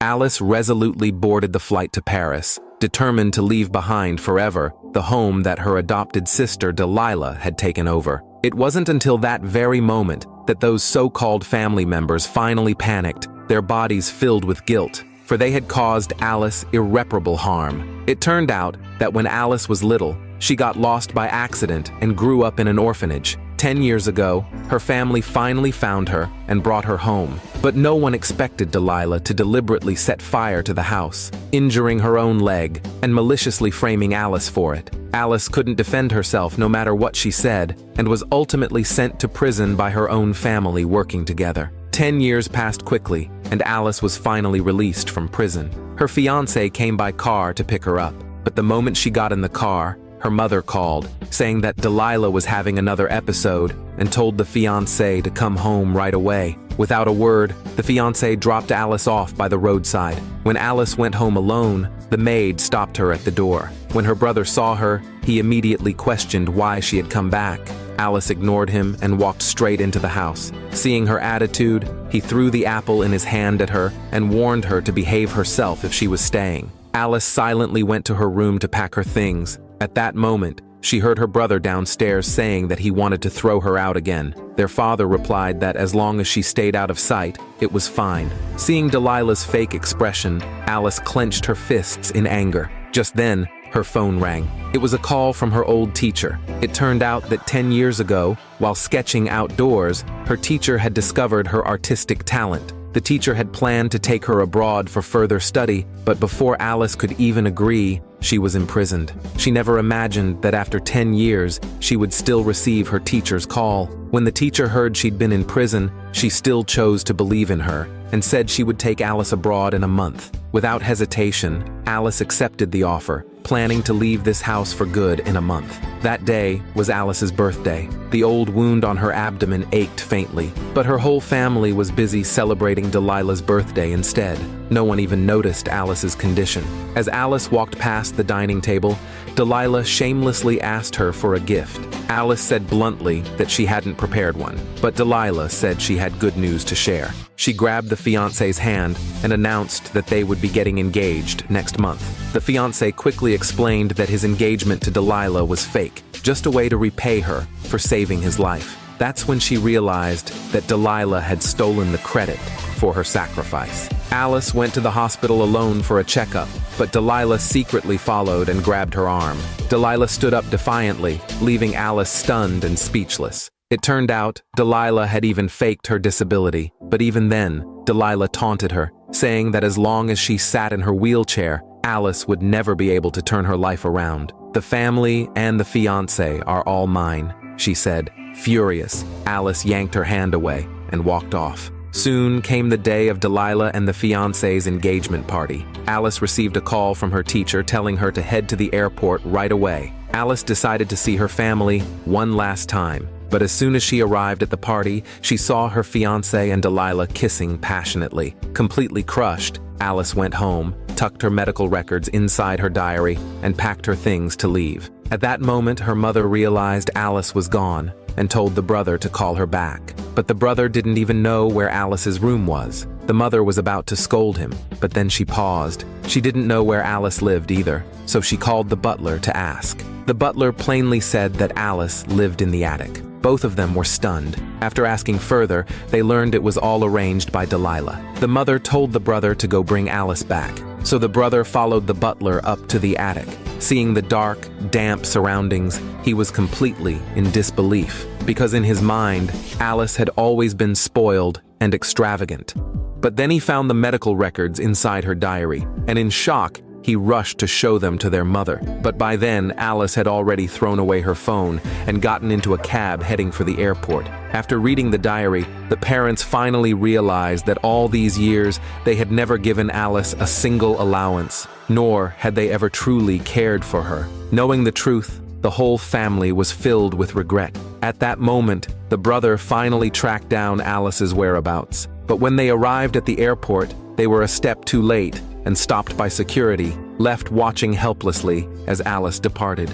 Alice resolutely boarded the flight to Paris, determined to leave behind forever the home that her adopted sister Delilah had taken over. It wasn't until that very moment that those so-called family members finally panicked, their bodies filled with guilt, for they had caused Alice irreparable harm. It turned out that when Alice was little, she got lost by accident and grew up in an orphanage. 10 years ago, her family finally found her and brought her home. But no one expected Delilah to deliberately set fire to the house, injuring her own leg and maliciously framing Alice for it. Alice couldn't defend herself no matter what she said, and was ultimately sent to prison by her own family working together. 10 years passed quickly, and Alice was finally released from prison. Her fiancé came by car to pick her up, but the moment she got in the car, her mother called, saying that Delilah was having another episode, and told the fiancé to come home right away. Without a word, the fiancé dropped Alice off by the roadside. When Alice went home alone, the maid stopped her at the door. When her brother saw her, he immediately questioned why she had come back. Alice ignored him and walked straight into the house. Seeing her attitude, he threw the apple in his hand at her and warned her to behave herself if she was staying. Alice silently went to her room to pack her things. At that moment, she heard her brother downstairs saying that he wanted to throw her out again. Their father replied that as long as she stayed out of sight, it was fine. Seeing Delilah's fake expression, Alice clenched her fists in anger. Just then, her phone rang. It was a call from her old teacher. It turned out that 10 years ago, while sketching outdoors, her teacher had discovered her artistic talent. The teacher had planned to take her abroad for further study, but before Alice could even agree, she was imprisoned. She never imagined that after 10 years, she would still receive her teacher's call. When the teacher heard she'd been in prison, she still chose to believe in her, and said she would take Alice abroad in a month. Without hesitation, Alice accepted the offer, planning to leave this house for good in a month. That day was Alice's birthday. The old wound on her abdomen ached faintly, but her whole family was busy celebrating Delilah's birthday instead. No one even noticed Alice's condition. As Alice walked past the dining table, Delilah shamelessly asked her for a gift. Alice said bluntly that she hadn't prepared one, but Delilah said she had good news to share. She grabbed the fiancé's hand and announced that they would be getting engaged next month. The fiancé quickly explained that his engagement to Delilah was fake, just a way to repay her for saving his life. That's when she realized that Delilah had stolen the credit for her sacrifice. Alice went to the hospital alone for a checkup, but Delilah secretly followed and grabbed her arm. Delilah stood up defiantly, leaving Alice stunned and speechless. It turned out Delilah had even faked her disability, but even then, Delilah taunted her, saying that as long as she sat in her wheelchair, Alice would never be able to turn her life around. The family and the fiancé are all mine, she said. Furious, Alice yanked her hand away and walked off. Soon came the day of Delilah and the fiancé's engagement party. Alice received a call from her teacher telling her to head to the airport right away. Alice decided to see her family one last time, but as soon as she arrived at the party, she saw her fiancé and Delilah kissing passionately. Completely crushed, Alice went home, tucked her medical records inside her diary, and packed her things to leave. At that moment, her mother realized Alice was gone and told the brother to call her back. But the brother didn't even know where Alice's room was. The mother was about to scold him, but then she paused. She didn't know where Alice lived either, so she called the butler to ask. The butler plainly said that Alice lived in the attic. Both of them were stunned. After asking further, they learned it was all arranged by Delilah. The mother told the brother to go bring Alice back, so the brother followed the butler up to the attic. Seeing the dark, damp surroundings, he was completely in disbelief, because in his mind, Alice had always been spoiled and extravagant. But then he found the medical records inside her diary, and in shock, he rushed to show them to their mother. But by then, Alice had already thrown away her phone and gotten into a cab heading for the airport. After reading the diary, the parents finally realized that all these years, they had never given Alice a single allowance, nor had they ever truly cared for her. Knowing the truth, the whole family was filled with regret. At that moment, the brother finally tracked down Alice's whereabouts. But when they arrived at the airport, they were a step too late and stopped by security, left watching helplessly as Alice departed.